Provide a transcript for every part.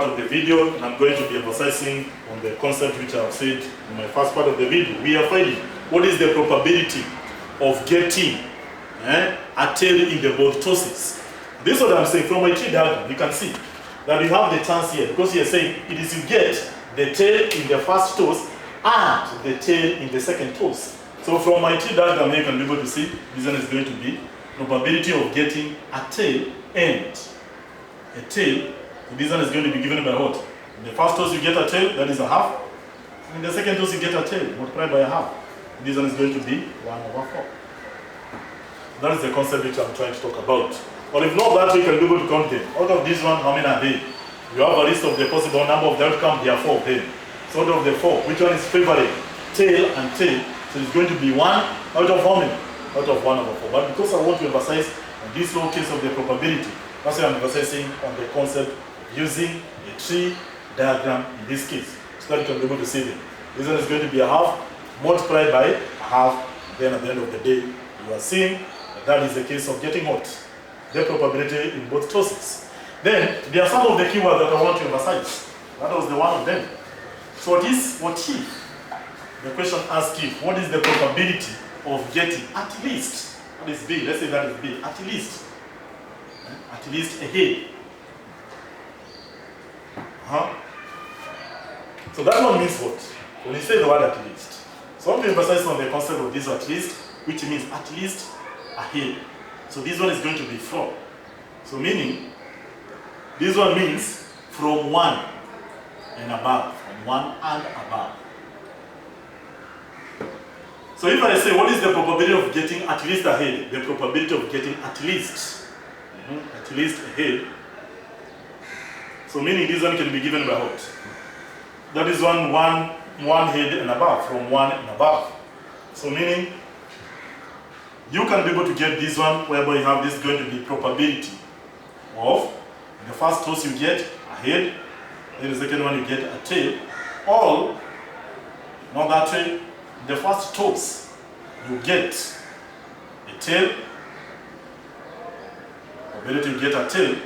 part of the video, and I'm going to be emphasizing on the concept which I have said in my first part of the video. We are finding what is the probability of getting a tail in the both tosses. This is what I'm saying. From my tree diagram, you can see that we have the chance here, because you're saying it is you get the tail in the first toss and the tail in the second toss. So from my tree diagram here, you can be able to see this one is going to be probability of getting a tail and a tail. This one is going to be given by what? In the first toss you get a tail, that is a half. In the second toss you get a tail, multiplied by a half. This one is going to be 1/4. That is the concept which I'm trying to talk about. Or if not that, you can be able to count them. Out of this one, how many are they? You have a list of the possible number of the outcome, there are 4 of them. So out of the 4, which one is favoring? Tail and tail. So it's going to be 1 out of how many? Out of 1/4. But because I want to emphasize on this low case of the probability, that's why I'm emphasizing on the concept using a tree diagram in this case, so that you can be able to see them. This one is going to be a half multiplied by a half. Then at the end of the day, you are seeing that is the case of getting what? The probability in both tosses. Then there are some of the keywords that I want to emphasize. That was the one of them. So what if? The question asks if, what is the probability of getting at least, what is B? Let's say that is B, at least a head. So that one means what? When you say the word at least. So I want to emphasize on the concept of this at least, which means at least a head. So this one is going to be from. So meaning, this one means from 1 and above, from 1 and above. So if I say what is the probability of getting at least a head, the probability of getting at least a head. So meaning this one can be given by what? That is one head and above, from 1 and above. So meaning you can be able to get this one whereby you have this going to be probability of, in the first toss you get a head, in the second one you get a tail, or not that way. In the first toss you get a tail, probability you get a tail,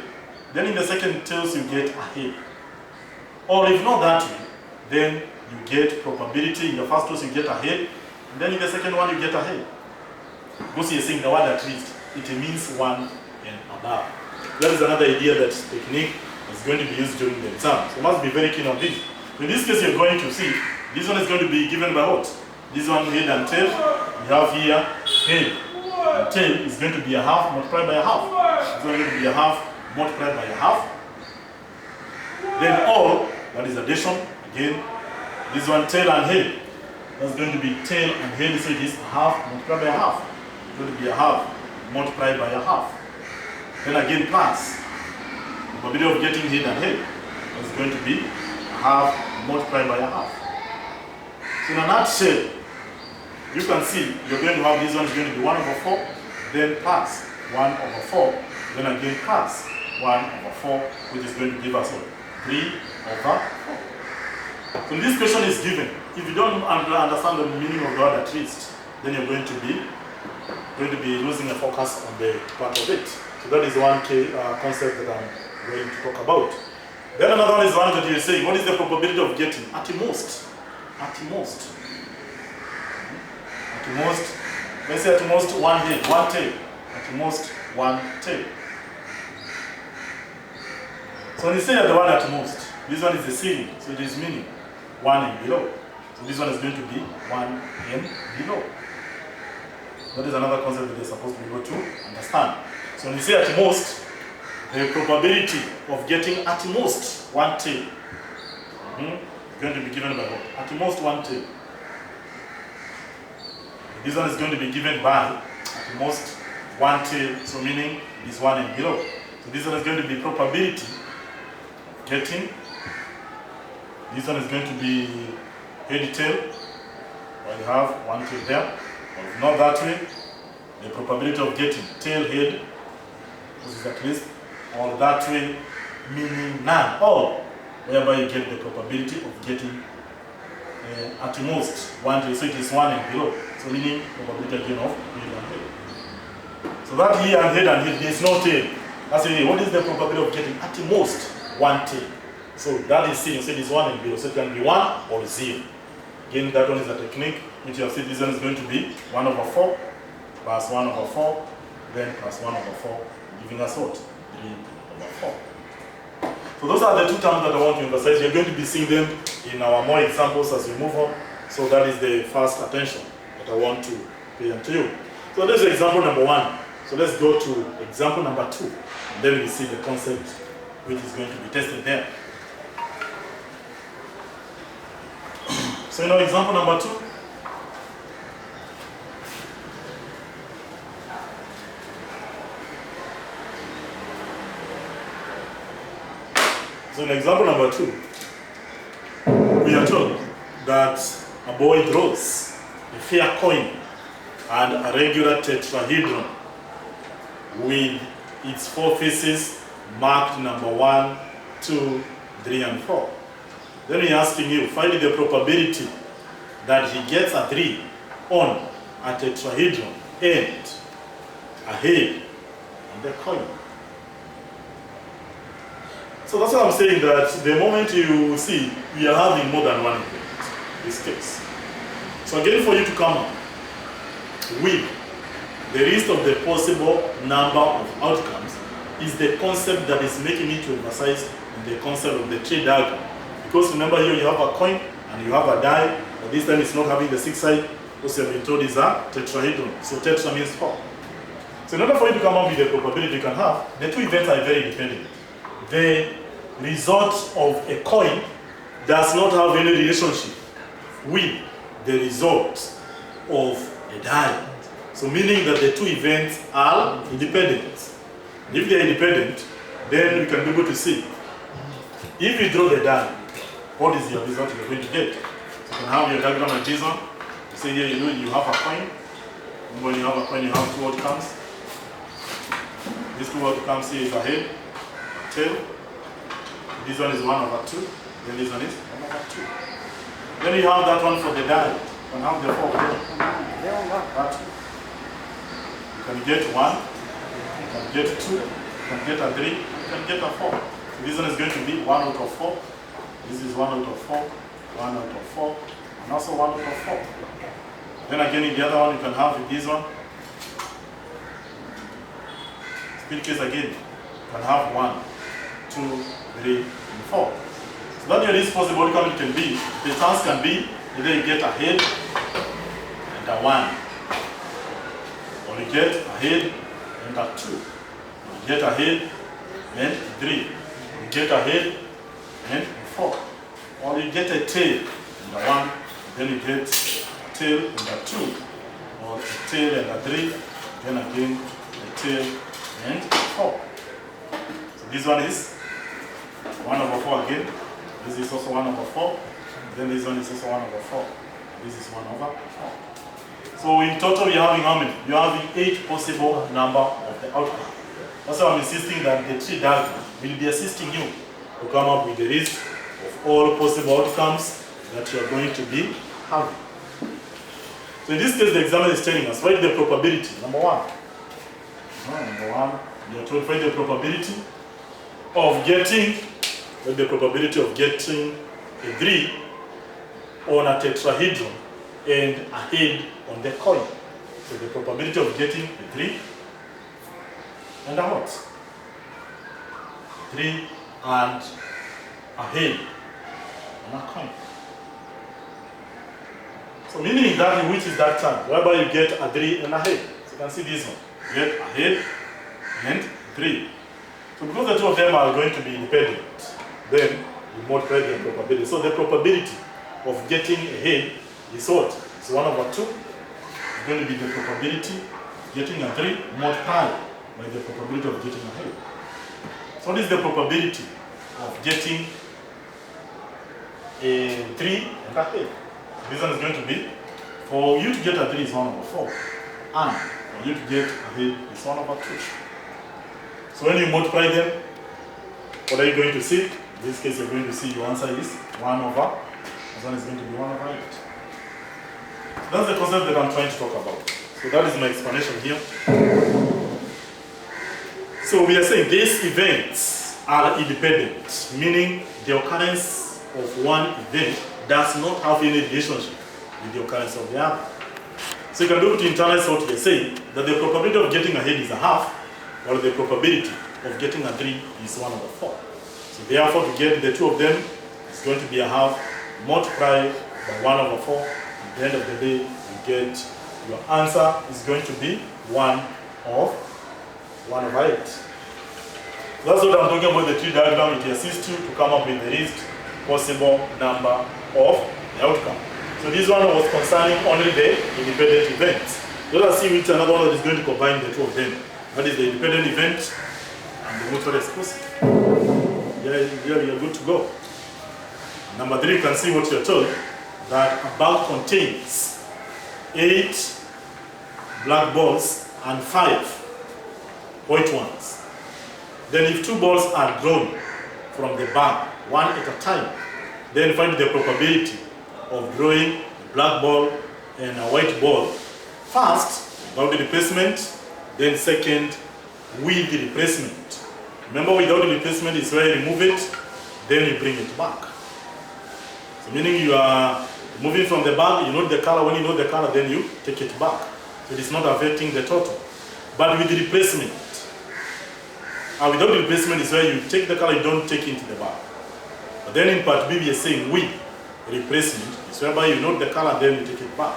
then in the second toss you get a head. Or if not that way, then you get probability in the first toss you get a head, and then in the second one you get a head. Because you're saying the word at least, it means 1 and above. That is another idea that technique is going to be used during the exam. So you must be very keen on this. In this case, you're going to see, this one is going to be given by what? This one, head and tail. We have here, head and tail is going to be a half multiplied by a half. It's going to be a half multiplied by a half. Then all, that is addition. Again, this one, tail and head. That's going to be tail and head, so it is a half multiplied by a half. It's going to be a half multiplied by a half. Then again plus, the probability of getting head and head is going to be a half multiplied by a half. So in a nutshell, you can see you're going to have this one is going to be 1/4, then plus 1/4, then again plus 1/4, which is going to give us 3/4. So this question is given. If you don't understand the meaning of the word at least, then you're going to be losing a focus on the part of it. So that is one key concept that I'm going to talk about. Then another one is one that you're saying, what is the probability of getting at most? Let's say at most 1 head, 1 tail. At most 1 tail. So when you say the one at most, this one is the ceiling, so it is meaning 1 and below. So this one is going to be 1 and below. That is another concept that you're supposed to be able to understand. So when you say at most, the probability of getting at most 1 tail is going to be given by what? At most 1 tail. This one is going to be given by at most 1 tail, so meaning this 1 and below. So this one is going to be probability of getting. This one is going to be head tail, while you have 1 tail there. Or if not that way, the probability of getting tail head, this is at least, or that way, meaning none, or whereby you get the probability of getting at most 1 tail, so it is 1 and below, so meaning probability again of head and head. So that here and head, there is no tail. That's it. What is the probability of getting at most 1 tail? So that is seen, you see this 1 and 0. So it can be 1 or 0. Again, that one is a technique which you have seen. This one is going to be 1 over 4 plus 1 over 4, then plus 1 over 4, giving us what? 3 over 4. So those are the two terms that I want to emphasize. You're going to be seeing them in our more examples as we move on. So that is the first attention that I want to pay to you. So this is example number 1. So let's go to example number 2. And then we see the concept which is going to be tested there. So in our example number 2, so in example number 2, we are told that a boy draws a fair coin and a regular tetrahedron with its 4 faces marked number 1, 2, 3, and 4. Then we're asking you, find the probability that he gets a 3 on a tetrahedron and a head on the coin. So that's what I'm saying, that the moment you see, we are having more than one event in this case. So again, for you to come up with the list of the possible number of outcomes is the concept that is making me to emphasize the concept of the tree diagram. Because remember, here you have a coin and you have a die, but this time it's not having the 6 side, because you have been told is a tetrahedron. So tetra means 4. So in order for you to come up with the probability you can have, the two events are very dependent. The result of a coin does not have any relationship with the result of a die. So meaning that the two events are independent. And if they are independent, then we can be able to see. If you draw the die, what is the result you're going to get? So you can have your diagram like this one. You say here you have a coin. And when you have a coin, you have 2 outcomes. These 2 outcomes here is a head, a tail. This one is 1 over 2. Then this one is 1 over 2. Then you have that one for the die. You can have the 4. That. You can get 1. You can get 2. You can get a 3. You can get a 4. So this one is going to be 1 out of 4. This is 1 out of 4. 1 out of 4. And also 1 out of 4. Then again in the other one you can have this one. Speed case again. You can have 1, 2, 3, and 4. So that your least possible outcome can be, the chance can be either you get a head and a 1, or you get a head and a 2, or you get a head and 3, you get a head and 4, or you get a tail and a 1, then you get a tail and a 2, or a tail and a 3, then again a tail and 4. So this one is 1 over 4 again. This is also 1 over 4. Then this one is also 1 over 4. This is 1 over 4. So in total you're having how many? You're having 8 possible number of the outcome. That's why I'm insisting that the tree diagram will be assisting you to come up with the list of all possible outcomes that you're going to be having. So in this case the examiner is telling us, write the probability. Number 1. Number 1, you're told to find the probability of getting a 3 on a tetrahedron and a head on the coin. So the probability of getting a 3 and a what? 3 and a head on a coin. So meaning that, which is that term, whereby you get a 3 and a head. So you can see this one. You get a head and 3. So because the two of them are going to be independent, then you multiply the probability. So the probability of getting a head is what? It's 1 over 2. It's going to be the probability of getting a 3 multiplied by the probability of getting a head. So what is the probability of getting a 3 and a head? This one is going to be, for you to get a 3 is 1 over 4. And for you to get a head is 1 over 2. So when you multiply them, what are you going to see? In this case, you're going to see your answer is 1 over, this one is going to be 1 over 8. So that's the concept that I'm trying to talk about. So that is my explanation here. So we are saying these events are independent, meaning the occurrence of one event does not have any relationship with the occurrence of the other. So you can do it to internalize what we are saying, that the probability of getting ahead is a half, while the probability of getting a 3 is 1/4. So therefore, to get the two of them, it's going to be a half multiplied by 1/4. At the end of the day, you get your answer is going to be 1/8. That's what I'm talking about the tree diagram. It assists you to come up with the least possible number of the outcome. So this one was concerning only the independent events. Let us see which another one that is going to combine the two of them. That is the independent event and the mutual exclusive. Here we are good to go. Number 3, you can see what you're told, that a bag contains 8 black balls and 5 white ones. Then if 2 balls are drawn from the bag, one at a time, then find the probability of drawing a black ball and a white ball. First, without the replacement, then second, with the replacement. Remember, without the replacement is where you remove it, then you bring it back. So meaning you are moving from the bag, you know the color, when you know the color, then you take it back. So it is not affecting the total. But with the replacement, without the replacement is where you take the color, you don't take it into the bag. But then in part B, we are saying with replacement, is whereby you note the color, then you take it back.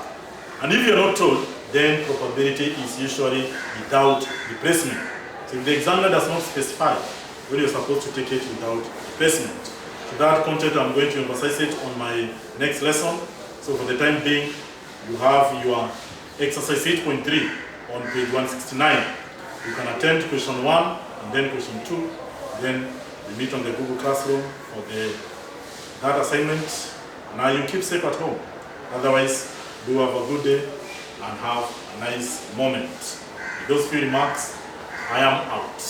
And if you're not told, then probability is usually without replacement. So if the examiner does not specify when you're supposed to take it without replacement. So that content, I'm going to emphasize it on my next lesson. So for the time being, you have your exercise 8.3 on page 169. You can attempt question 1 and then question 2. Then we meet on the Google Classroom for that assignment. Now you keep safe at home. Otherwise, do have a good day and have a nice moment. With those few remarks, I am out.